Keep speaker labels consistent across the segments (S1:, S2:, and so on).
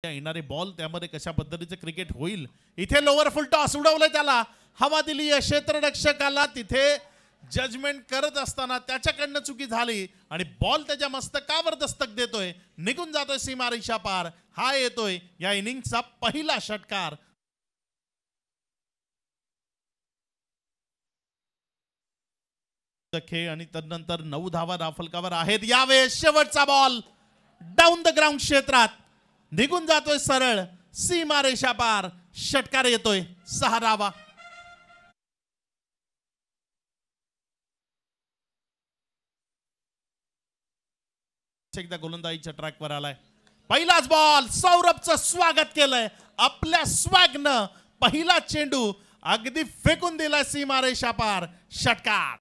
S1: येणारे बॉल त्यामध्ये कशा पद्धतीचे क्रिकेट होईल। इथे लोअर फुल टॉस उडवलं, त्याला हवा दिली क्षेत्ररक्षकाला। तिथे जजमेंट करत असताना त्याच्याकडनं चुकी झाली आणि बॉल त्याच्या मस्तकावर दस्तक देतोय, निघून जातोय सीमारेषा पार। हा येतोय या इनिंगचा पहिला षटकार। खेळ आणि तदनंतर 9 धावा धावफलकावर आहेत। यावेळेस शेवटचा बॉल डाऊन द ग्राउंड क्षेत्रात निघून जातोय सरळ सीमारेषा पार। षटकार येतोय 6 धावा। एकदा गोलंदाजीच्या ट्रॅकवर आलाय। पहिलाच बॉल सौरभचं स्वागत केलंय आपल्या स्वॅगनं। पहिला चेंडू अगदी फेकून दिला सीमारेषा पार। षटकार।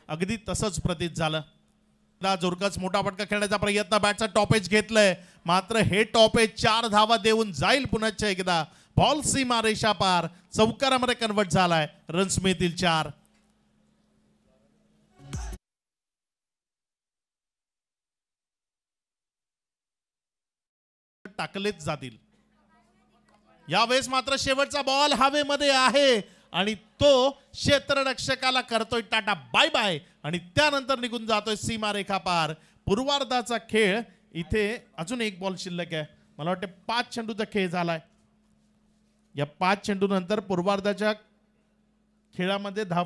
S1: अगदी तसंच प्रतीत झालं। जोरकस मोठा फटका खेळण्याचा प्रयत्न, बॅटचा टॉपेज घेतलंय, मात्र हे टॉपेज 4 धावा देऊन जाईल पुन्हा एकदा। बॉल सीमारेषा पार चौकारामध्ये कन्वर्ट झालाय। रन्स मिळतील 4। टाकलेच जातील। यावेळेस मात्र शेवटचा बॉल हवेमध्ये आहे आणि तो क्षेत्ररक्षकाला करतोय टाटा बाय बाय आणि त्यानंतर निघून जातोय सीमारेखा पार। पूर्वार्धाचा खेळ इथे अजून एक बॉल शिल्लक आहे। मला वाटतं 5 चेंडूचा खेळ झालाय। या 5 चेंडू नंतर पूर्वार्धाच्या खेळामध्ये धाव